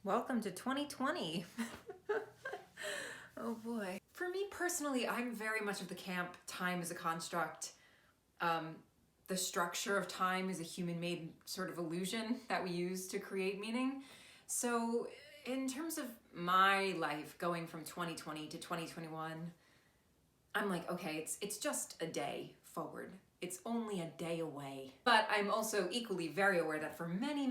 Welcome to 2020. Oh boy. For me personally, I'm very much of the camp, time is a construct. The structure of time is a human-made sort of illusion that we use to create meaning. So in terms of my life going from 2020 to 2021, I'm like, okay, it's just a day forward. It's only a day away. But I'm also equally very aware that for many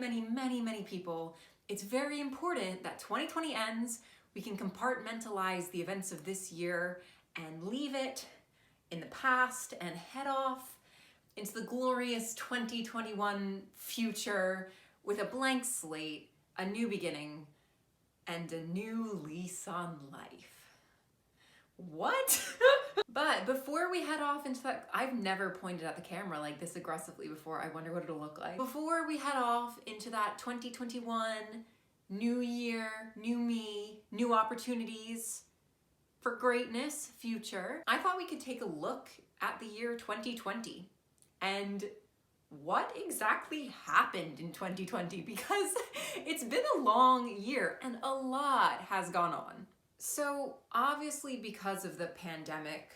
people, it's very important that 2020 ends, we can compartmentalize the events of this year and leave it in the past and head off into the glorious 2021 future with a blank slate, a new beginning, and a new lease on life. What? But before we head off into that, I've never pointed at the camera like this aggressively before. I wonder what it'll look like. Before we head off into that 2021, new year, new me, new opportunities for greatness, future, I thought we could take a look at the year 2020 and what exactly happened in 2020, because it's been a long year and a lot has gone on. So obviously because of the pandemic,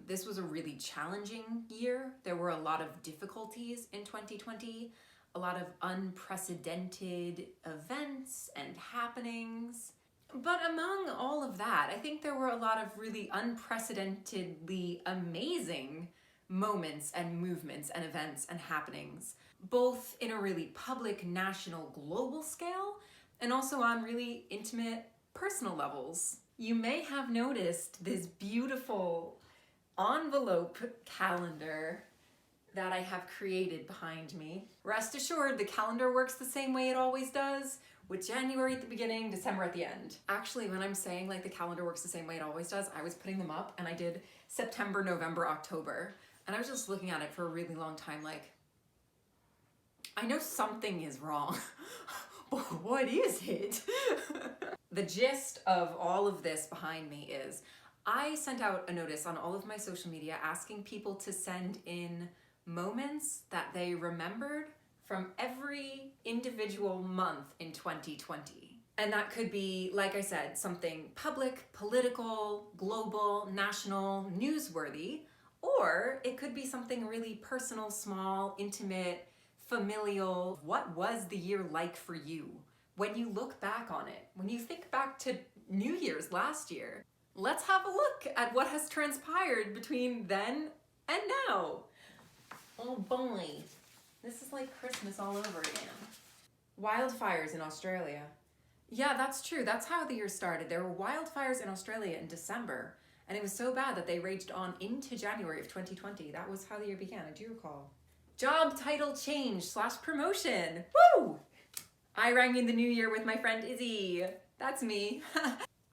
this was a really challenging year. There were a lot of difficulties in 2020, a lot of unprecedented events and happenings. But among all of that, I think there were a lot of really unprecedentedly amazing moments and movements and events and happenings, both in a really public, national, global scale, and also on really intimate, personal levels. You may have noticed this beautiful envelope calendar that I have created behind me. Rest assured, the calendar works the same way it always does, with January at the beginning, December at the end. Actually, when I'm saying like the calendar works the same way it always does, I was putting them up and I did September, November, October, and I was just looking at it for a really long time like, I know something is wrong, but what is it? The gist of all of this behind me is I sent out a notice on all of my social media asking people to send in moments that they remembered from every individual month in 2020. And that could be, like I said, something public, political, global, national, newsworthy, or it could be something really personal, small, intimate, familial. What was the year like for you? When you look back on it, when you think back to New Year's last year, let's have a look at what has transpired between then and now. Oh boy, this is like Christmas all over again. Wildfires in Australia. Yeah, that's true. That's how the year started. There were wildfires in Australia in December, and it was so bad that they raged on into January of 2020. That was how the year began, I do recall. Job title change / promotion. Woo! I rang in the new year with my friend Izzy. That's me.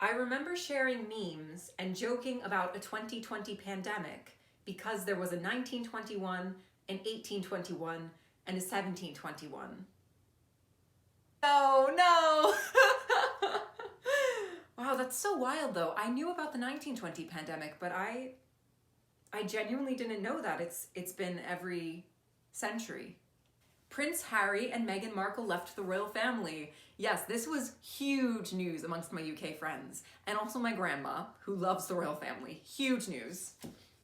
I remember sharing memes and joking about a 2020 pandemic because there was a 1921, an 1821, and a 1721. No. Wow, that's so wild though. I knew about the 1920 pandemic, but I genuinely didn't know that it's been every century. Prince Harry and Meghan Markle left the royal family. Yes, this was huge news amongst my UK friends, and also my grandma, who loves the royal family. Huge news.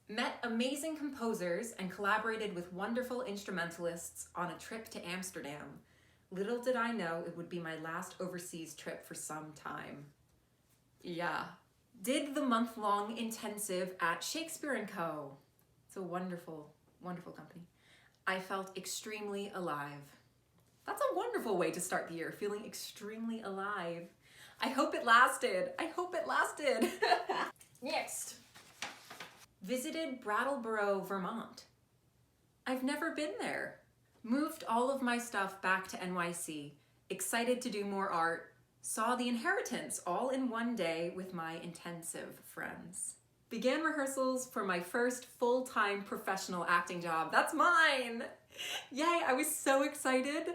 Met amazing composers and collaborated with wonderful instrumentalists on a trip to Amsterdam. Little did I know it would be my last overseas trip for some time. Yeah. Did the month-long intensive at Shakespeare & Co. It's a wonderful, wonderful company. I felt extremely alive. That's a wonderful way to start the year, feeling extremely alive. I hope it lasted. Next. Visited Brattleboro, Vermont. I've never been there. Moved all of my stuff back to NYC. Excited to do more art. Saw The Inheritance all in one day with my intensive friends. Began rehearsals for my first full-time professional acting job. That's mine! Yay, I was so excited.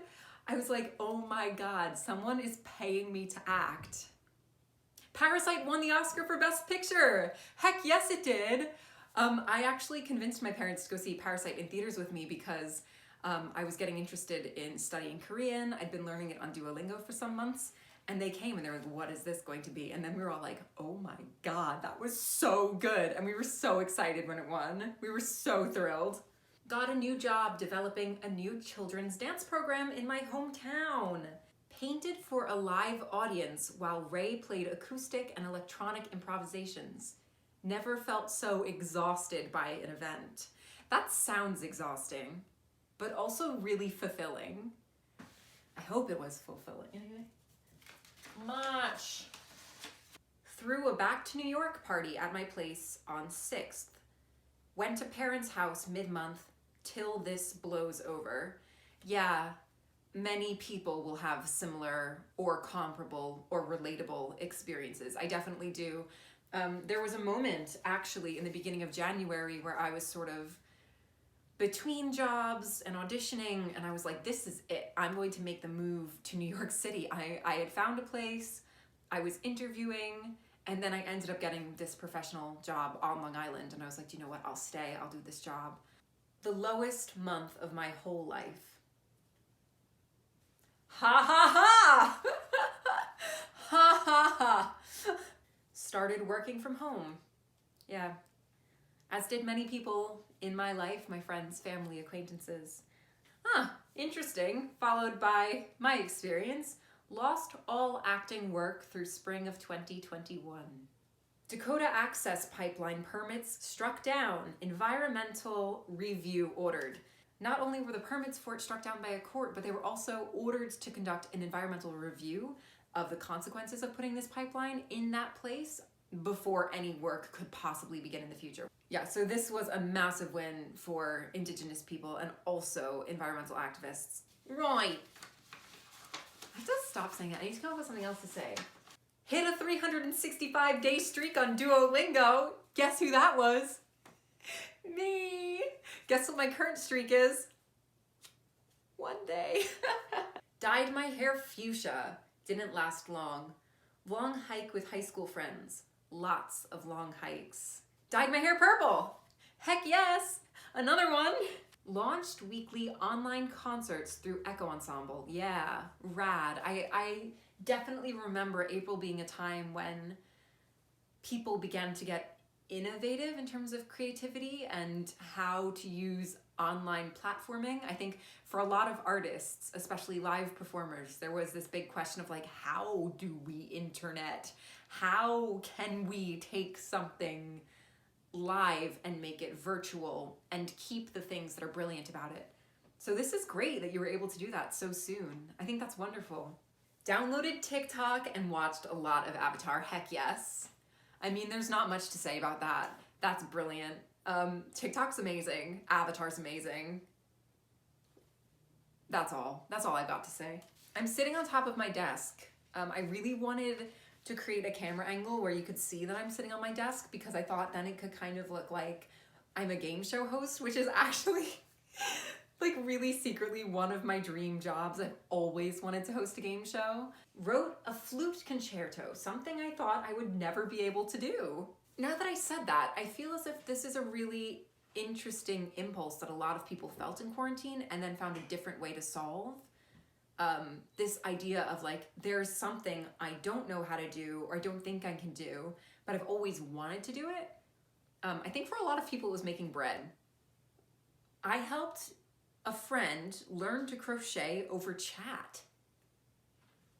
I was like, oh my God, someone is paying me to act. Parasite won the Oscar for Best Picture. Heck yes, it did. I actually convinced my parents to go see Parasite in theaters with me because I was getting interested in studying Korean. I'd been learning it on Duolingo for some months, and they came and they were like, what is this going to be? And then we were all like, oh my God, that was so good. And we were so excited when it won. We were so thrilled. Got a new job developing a new children's dance program in my hometown. Painted for a live audience while Ray played acoustic and electronic improvisations. Never felt so exhausted by an event. That sounds exhausting, but also really fulfilling. I hope it was fulfilling. Anyway. Much. Threw a back to New York party at my place on 6th. Went to parents' house mid-month till this blows over. Yeah, many people will have similar or comparable or relatable experiences. I definitely do. There was a moment actually in the beginning of January where I was sort of between jobs and auditioning, and I was like, this is it. I'm going to make the move to New York City. I had found a place, I was interviewing, and then I ended up getting this professional job on Long Island, and I was like, you know what, I'll stay, I'll do this job. The lowest month of my whole life. Ha ha ha! Ha ha ha! Started working from home. Yeah. As did many people in my life, my friends, family, acquaintances. Interesting. Followed by my experience. Lost all acting work through spring of 2021. Dakota Access Pipeline permits struck down. Environmental review ordered. Not only were the permits for it struck down by a court, but they were also ordered to conduct an environmental review of the consequences of putting this pipeline in that place before any work could possibly begin in the future. Yeah, so this was a massive win for Indigenous people and also environmental activists. Right. I have to stop saying that. I need to come up with something else to say. Hit a 365-day streak on Duolingo. Guess who that was? Me. Guess what my current streak is? 1 day. Dyed my hair fuchsia. Didn't last long. Long hike with high school friends. Lots of long hikes. Dyed my hair purple. Heck yes. Another one. Launched weekly online concerts through Echo Ensemble. Yeah, rad. I definitely remember April being a time when people began to get innovative in terms of creativity and how to use online platforming. I think for a lot of artists, especially live performers, there was this big question of like, how do we internet? How can we take something live and make it virtual and keep the things that are brilliant about it? So this is great that you were able to do that so soon. I think that's wonderful. Downloaded TikTok and watched a lot of Avatar. Heck yes. I mean, there's not much to say about that. That's brilliant. TikTok's amazing. Avatar's amazing. That's all. That's all I've got to say. I'm sitting on top of my desk. I really wanted to create a camera angle where you could see that I'm sitting on my desk because I thought then it could kind of look like I'm a game show host, which is actually like really secretly one of my dream jobs. I've always wanted to host a game show. Wrote a flute concerto, something I thought I would never be able to do. Now that I said that, I feel as if this is a really interesting impulse that a lot of people felt in quarantine and then found a different way to solve. This idea of like, there's something I don't know how to do or I don't think I can do, but I've always wanted to do it. I think for a lot of people it was making bread. I helped a friend learn to crochet over chat.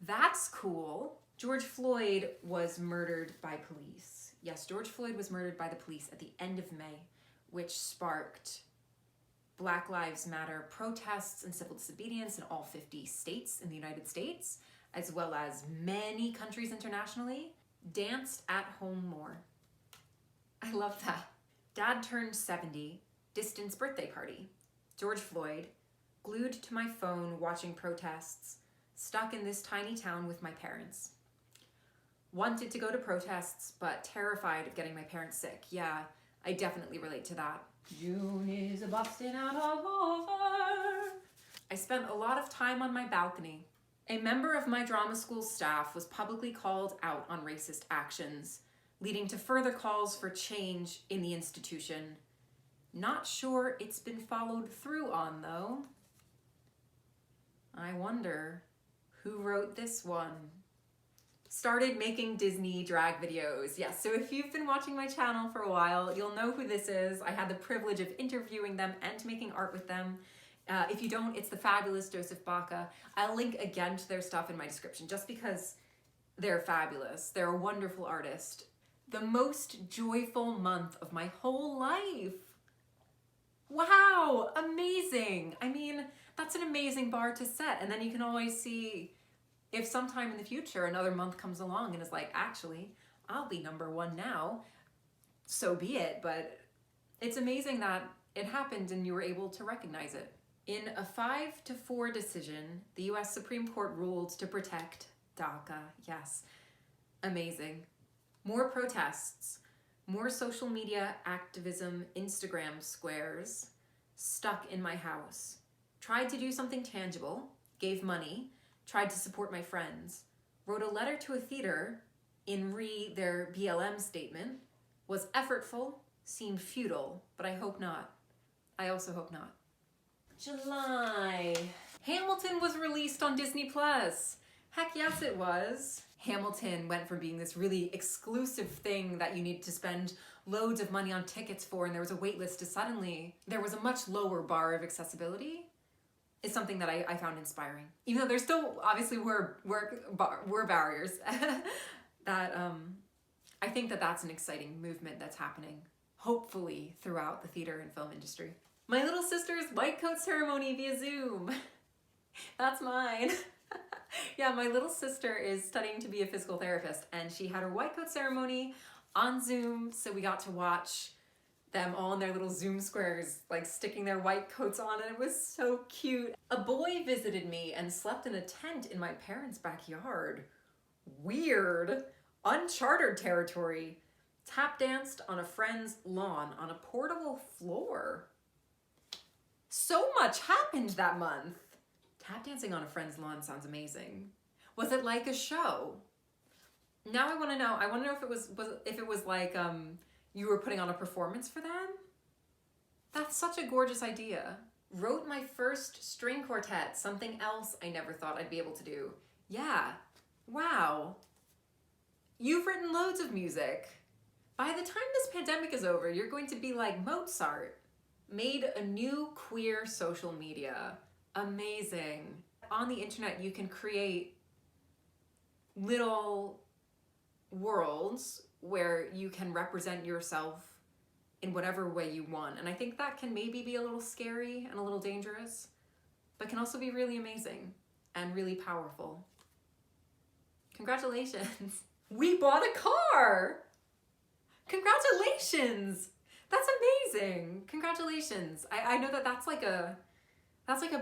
That's cool. George Floyd was murdered by police. Yes, George Floyd was murdered by the police at the end of May, which sparked Black Lives Matter protests and civil disobedience in all 50 states in the United States, as well as many countries internationally. Danced at home more. I love that. Dad turned 70, distance birthday party. George Floyd, glued to my phone watching protests, stuck in this tiny town with my parents. Wanted to go to protests, but terrified of getting my parents sick. Yeah, I definitely relate to that. June is a bustin' out all over. I spent a lot of time on my balcony. A member of my drama school staff was publicly called out on racist actions, leading to further calls for change in the institution. Not sure it's been followed through on, though. I wonder who wrote this one. Started making Disney drag videos. Yes, so if you've been watching my channel for a while, you'll know who this is. I had the privilege of interviewing them and making art with them. If you don't, it's the fabulous Joseph Baca. I'll link again to their stuff in my description just because they're fabulous. They're a wonderful artist. The most joyful month of my whole life. Wow, amazing. I mean, that's an amazing bar to set. And then you can always see if sometime in the future another month comes along and is like, actually, I'll be #1 now, so be it. But it's amazing that it happened and you were able to recognize it. In a 5-4 decision, the US Supreme Court ruled to protect DACA. Yes, amazing. More protests, more social media activism, Instagram squares, stuck in my house. Tried to do something tangible, gave money, tried to support my friends, wrote a letter to a theater in their BLM statement, was effortful, seemed futile, but I hope not. I also hope not. July. Hamilton was released on Disney+. Heck yes, it was. Hamilton went from being this really exclusive thing that you need to spend loads of money on tickets for, and there was a wait list, to suddenly there was a much lower bar of accessibility. Is something that I found inspiring. Even though there still obviously were barriers, that I think that that's an exciting movement that's happening, hopefully, throughout the theater and film industry. My little sister's white coat ceremony via Zoom. That's mine. Yeah, my little sister is studying to be a physical therapist, and she had her white coat ceremony on Zoom, so we got to watch them all in their little Zoom squares, like sticking their white coats on, and it was so cute. A boy visited me and slept in a tent in my parents' backyard. Weird. Uncharted territory. Tap danced on a friend's lawn on a portable floor. So much happened that month. Tap dancing on a friend's lawn sounds amazing. Was it like a show? Now I want to know. I want to know if it was like you were putting on a performance for them? That's such a gorgeous idea. Wrote my first string quartet, something else I never thought I'd be able to do. Yeah, wow. You've written loads of music. By the time this pandemic is over, you're going to be like Mozart. Made a new queer social media. Amazing. On the internet, you can create little worlds where you can represent yourself in whatever way you want. And I think that can maybe be a little scary and a little dangerous, but can also be really amazing and really powerful. Congratulations. We bought a car. Congratulations. That's amazing. Congratulations. I know that that's like a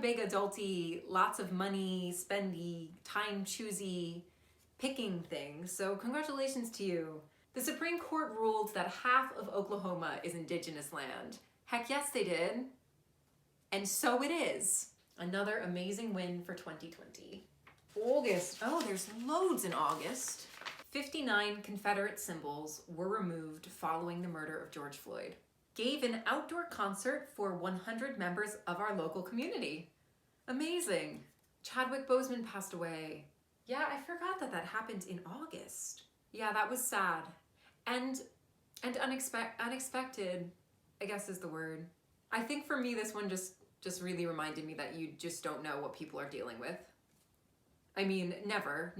big adulty, lots of money, spendy, time choosy, picking thing. So congratulations to you. The Supreme Court ruled that half of Oklahoma is indigenous land. Heck yes, they did. And so it is. Another amazing win for 2020. August. Oh, there's loads in August. 59 Confederate symbols were removed following the murder of George Floyd. Gave an outdoor concert for 100 members of our local community. Amazing. Chadwick Boseman passed away. Yeah, I forgot that happened in August. Yeah, that was sad. And unexpected, I guess is the word. I think for me, this one just really reminded me that you just don't know what people are dealing with. I mean, never.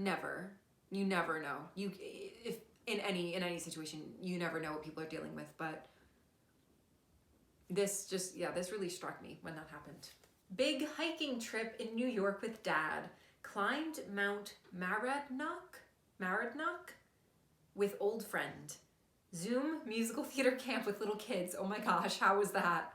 You never know. If in any situation, you never know what people are dealing with, but this really struck me when that happened. Big hiking trip in New York with Dad. Climbed Mount Maradnock with old friend. Zoom musical theater camp with little kids. Oh my gosh, how was that?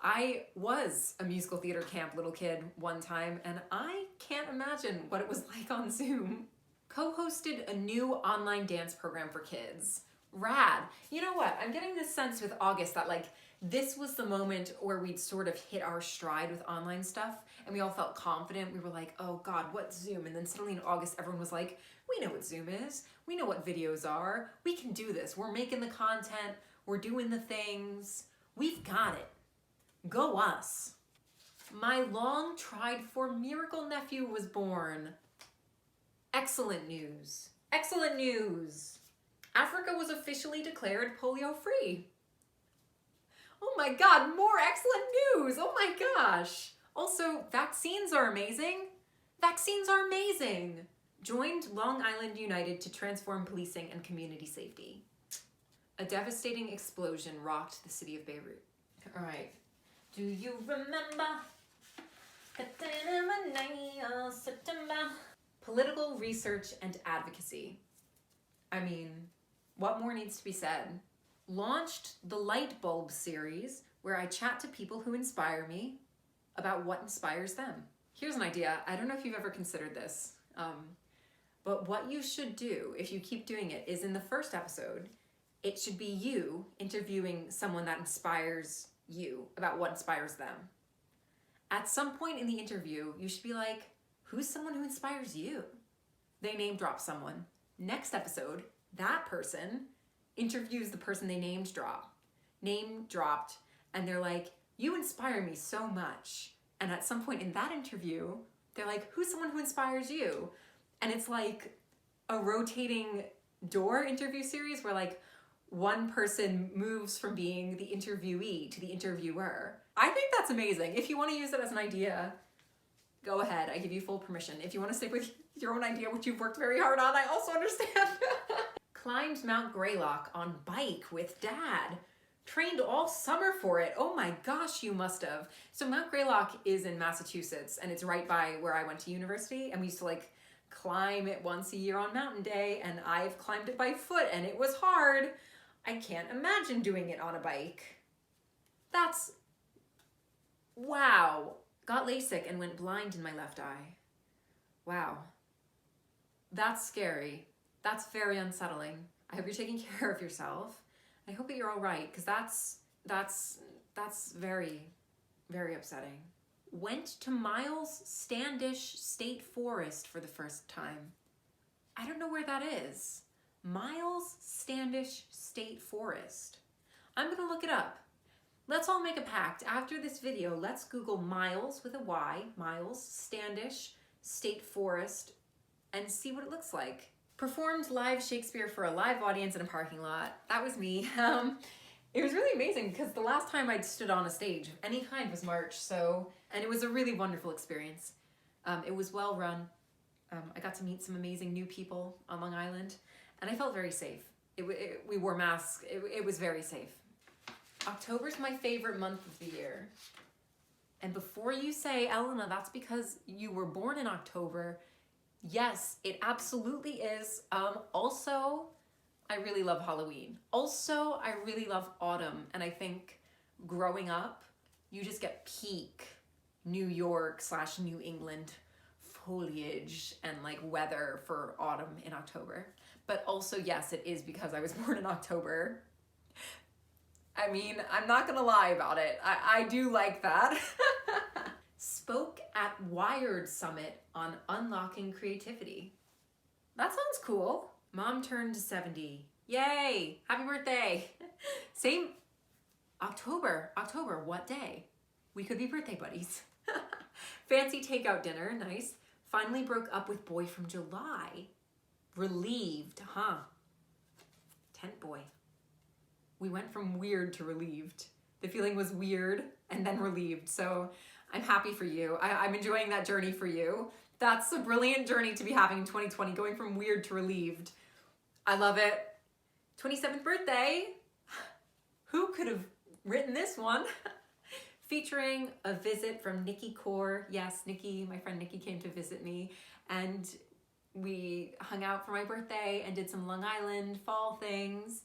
I was a musical theater camp little kid one time, and I can't imagine what it was like on Zoom. Co-hosted a new online dance program for kids. Rad. You know what? I'm getting this sense with August that like this was the moment where we'd sort of hit our stride with online stuff and we all felt confident. We were like, oh God, what's Zoom? And then suddenly in August, everyone was like, we know what Zoom is. We know what videos are. We can do this. We're making the content. We're doing the things. We've got it. Go us. My long tried for miracle nephew was born. Excellent news. Excellent news. Africa was officially declared polio-free. Oh my God, more excellent news. Oh my gosh. Also, vaccines are amazing. Vaccines are amazing. Joined Long Island United to transform policing and community safety. A devastating explosion rocked the city of Beirut. All right. Do you remember? September. Political research and advocacy. I mean, what more needs to be said? Launched the Light Bulb series, where I chat to people who inspire me about what inspires them. Here's an idea. I don't know if you've ever considered this, but what you should do if you keep doing it is in the first episode, it should be you interviewing someone that inspires you about what inspires them. At some point in the interview, you should be like, who's someone who inspires you? They name drop someone. Next episode, that person interviews the person they name dropped, and they're like, you inspire me so much. And at some point in that interview, they're like, who's someone who inspires you? And it's like a rotating door interview series where like one person moves from being the interviewee to the interviewer. I think that's amazing. If you want to use it as an idea, go ahead. I give you full permission. If you want to stick with your own idea, which you've worked very hard on, I also understand. Climbed Mount Greylock on bike with dad. Trained all summer for it. Oh my gosh, you must have. So Mount Greylock is in Massachusetts, and it's right by where I went to university, and we used to like climb it once a year on Mountain Day, and I've climbed it by foot, and it was hard. I can't imagine doing it on a bike. That's, wow. Got LASIK and went blind in my left eye. Wow. That's scary. That's very unsettling. I hope you're taking care of yourself. I hope that you're all right, because that's very, very upsetting. Went to Miles Standish State Forest for the first time. I don't know where that is. Miles Standish State Forest. I'm gonna look it up. Let's all make a pact. After this video, let's Google Miles with a Y, Miles Standish State Forest, and see what it looks like. Performed live Shakespeare for a live audience in a parking lot. That was me. It was really amazing because the last time I'd stood on a stage of any kind was March, and it was a really wonderful experience. It was well run. I got to meet some amazing new people on Long Island, and I felt very safe. We wore masks. It was very safe. October's my favorite month of the year. And before you say, Elena, that's because you were born in October, yes, it absolutely is. Also, I really love Halloween. Also, I really love autumn. And I think growing up, you just get peak New York / New England foliage and like weather for autumn in October. But also, yes, it is because I was born in October. I mean, I'm not gonna lie about it. I do like that. Spoke at Wired Summit on unlocking creativity. That sounds cool. Mom turned 70. Yay! Happy birthday! Same October, what day? We could be birthday buddies. Fancy takeout dinner, nice. Finally broke up with boy from July. Relieved, huh? Tent boy. We went from weird to relieved. The feeling was weird and then relieved. So I'm happy for you. I'm enjoying that journey for you. That's a brilliant journey to be having in 2020, going from weird to relieved. I love it. 27th birthday. Who could have written this one? Featuring a visit from Nikki Core. Yes, Nikki, my friend Nikki came to visit me, and we hung out for my birthday and did some Long Island fall things.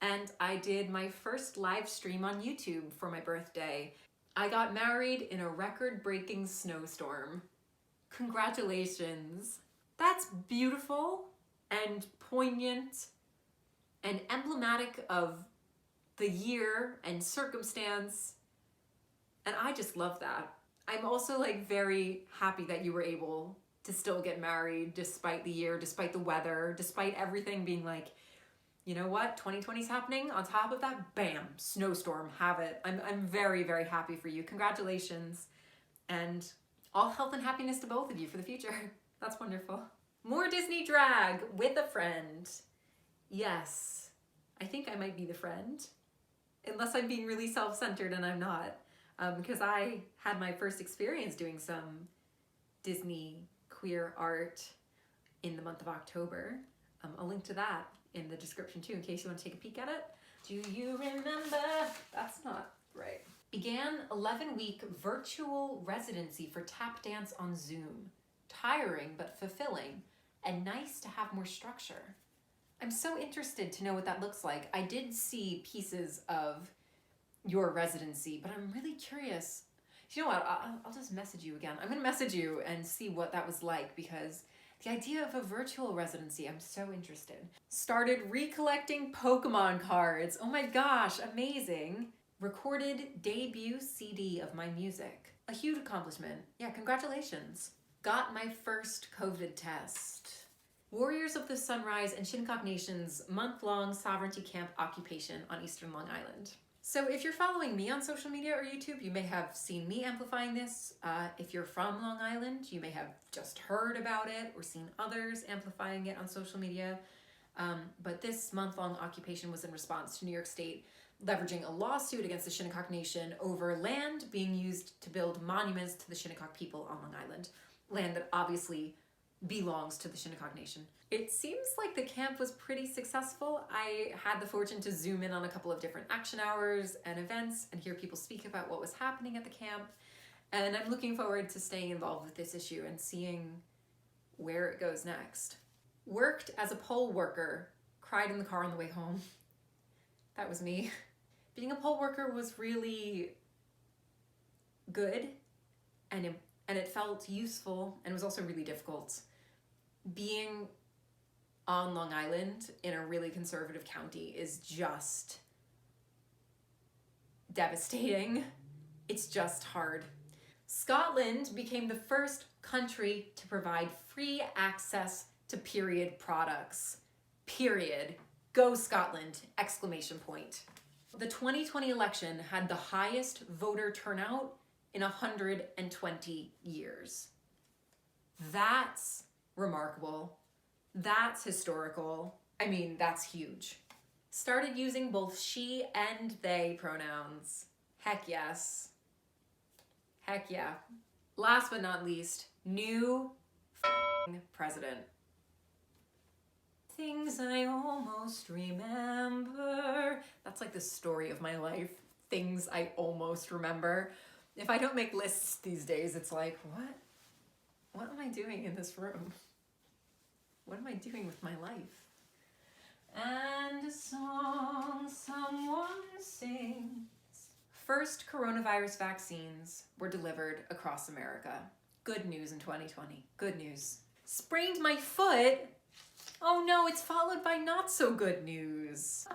And I did my first live stream on YouTube for my birthday. I got married in a record-breaking snowstorm. Congratulations. That's beautiful and poignant and emblematic of the year and circumstance. And I just love that. I'm also like very happy that you were able to still get married despite the year, despite the weather, despite everything being like, you know what, 2020 is happening. On top of that, bam, snowstorm, have it. I'm very, very happy for you. Congratulations. And all health and happiness to both of you for the future. That's wonderful. More Disney drag with a friend. Yes, I think I might be the friend. Unless I'm being really self-centered, and I'm not. Because I had my first experience doing some Disney queer art in the month of October. I'll link to that in the description too, in case you want to take a peek at it. Do you remember? That's not right. Began 11-week virtual residency for tap dance on Zoom. Tiring but fulfilling, and nice to have more structure. I'm so interested to know what that looks like. I did see pieces of your residency, but I'm really curious. You know what? I'll just message you again. I'm gonna message you and see what that was like, because the idea of a virtual residency, I'm so interested. Started recollecting Pokemon cards. Oh my gosh, amazing. Recorded debut CD of my music. A huge accomplishment. Yeah, congratulations. Got my first COVID test. Warriors of the Sunrise and Shinnecock Nation's month-long sovereignty camp occupation on Eastern Long Island. So if you're following me on social media or YouTube, you may have seen me amplifying this. If you're from Long Island, you may have just heard about it or seen others amplifying it on social media. But this month-long occupation was in response to New York State leveraging a lawsuit against the Shinnecock Nation over land being used to build monuments to the Shinnecock people on Long Island. Land that obviously belongs to the Shinnecock Nation. It seems like the camp was pretty successful. I had the fortune to zoom in on a couple of different action hours and events and hear people speak about what was happening at the camp. And I'm looking forward to staying involved with this issue and seeing where it goes next. Worked as a poll worker, cried in the car on the way home. That was me. Being a poll worker was really good, and it felt useful, and it was also really difficult. Being on Long Island in a really conservative county is just devastating. It's just hard. Scotland became the first country to provide free access to period products. Period. Go Scotland! Exclamation point. The 2020 election had the highest voter turnout in 120 years. That's remarkable. That's historical. I mean, that's huge. Started using both she and they pronouns. Heck yes. Heck yeah. Last but not least, new president. Things I almost remember. That's like the story of my life. Things I almost remember. If I don't make lists these days, it's like, what am I doing in this room? What am I doing with my life? And a song someone sings. First coronavirus vaccines were delivered across America. Good news in 2020. Good news. Sprained my foot. Oh no, it's followed by not so good news.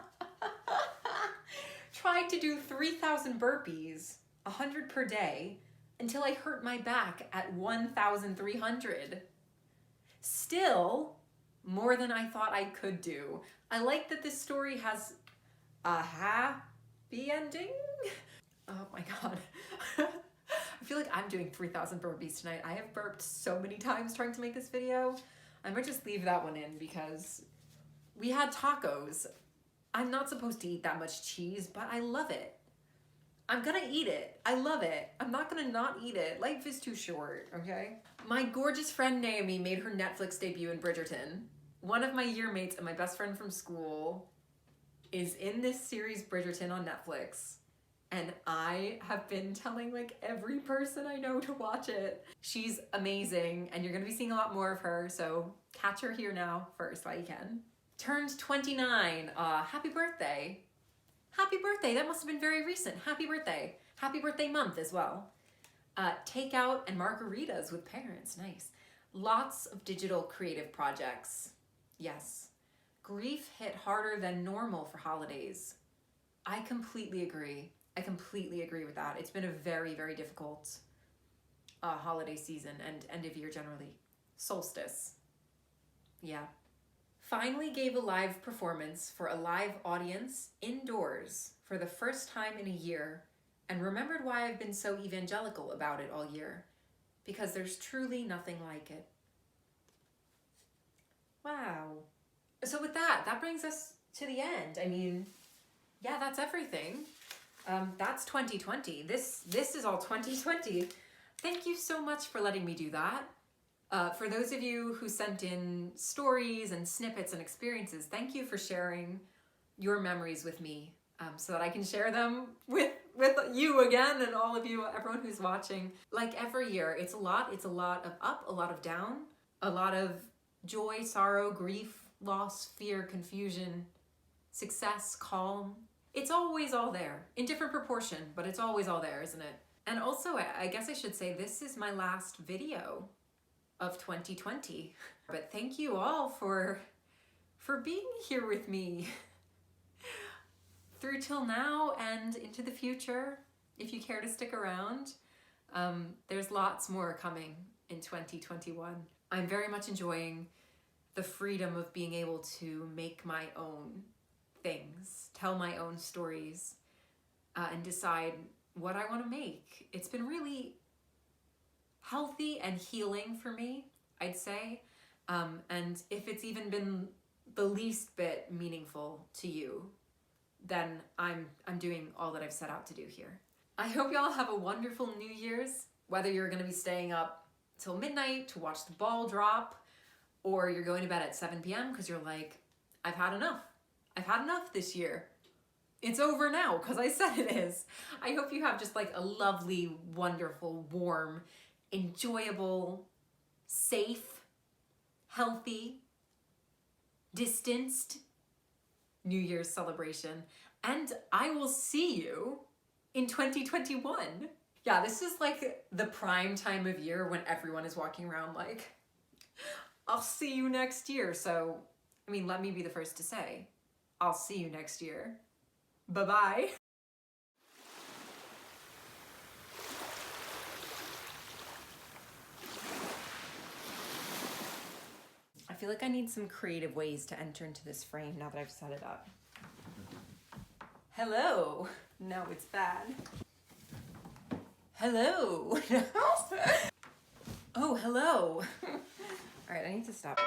Tried to do 3,000 burpees, 100 per day, until I hurt my back at 1,300. Still, more than I thought I could do. I like that this story has a happy ending. Oh my God. I feel like I'm doing 3,000 burpees tonight. I have burped so many times trying to make this video. I might just leave that one in because we had tacos. I'm not supposed to eat that much cheese, but I love it. I'm gonna eat it. I love it. I'm not gonna not eat it. Life is too short, okay? My gorgeous friend Naomi made her Netflix debut in Bridgerton. One of my year mates and my best friend from school is in this series Bridgerton on Netflix. And I have been telling like every person I know to watch it. She's amazing, and you're gonna be seeing a lot more of her, so catch her here now first while you can. Turned 29, happy birthday. Happy birthday, that must have been very recent. Happy birthday. Happy birthday month as well. Takeout and margaritas with parents, nice. Lots of digital creative projects, yes. Grief hit harder than normal for holidays. I completely agree. I completely agree with that. It's been a very, very difficult holiday season and end of year generally. Solstice. Yeah. Finally gave a live performance for a live audience indoors for the first time in a year and remembered why I've been so evangelical about it all year, because there's truly nothing like it. Wow. So with that brings us to the end. I mean, yeah, that's everything. That's 2020. This is all 2020. Thank you so much for letting me do that. For those of you who sent in stories and snippets and experiences, thank you for sharing your memories with me, so that I can share them with you again and all of you, everyone who's watching. Like every year, it's a lot of up, a lot of down, a lot of joy, sorrow, grief, loss, fear, confusion, success, calm. It's always all there, in different proportion, but it's always all there, isn't it? And also, I guess I should say, this is my last video of 2020. But thank you all for being here with me through till now and into the future, if you care to stick around. There's lots more coming in 2021. I'm very much enjoying the freedom of being able to make my own things, tell my own stories, and decide what I want to make. It's been really healthy and healing for me, I'd say. And if it's even been the least bit meaningful to you, then I'm doing all that I've set out to do here. I hope y'all have a wonderful New Year's, whether you're gonna be staying up till midnight to watch the ball drop, or you're going to bed at 7 p.m. because you're like, I've had enough. I've had enough this year. It's over now, because I said it is. I hope you have just like a lovely, wonderful, warm, enjoyable, safe, healthy, distanced New Year's celebration. And I will see you in 2021. Yeah, this is like the prime time of year when everyone is walking around like, I'll see you next year. So, I mean, let me be the first to say, I'll see you next year. Bye-bye. I feel like I need some creative ways to enter into this frame now that I've set it up. Hello. No, it's bad. Hello. Oh, hello. All right, I need to stop.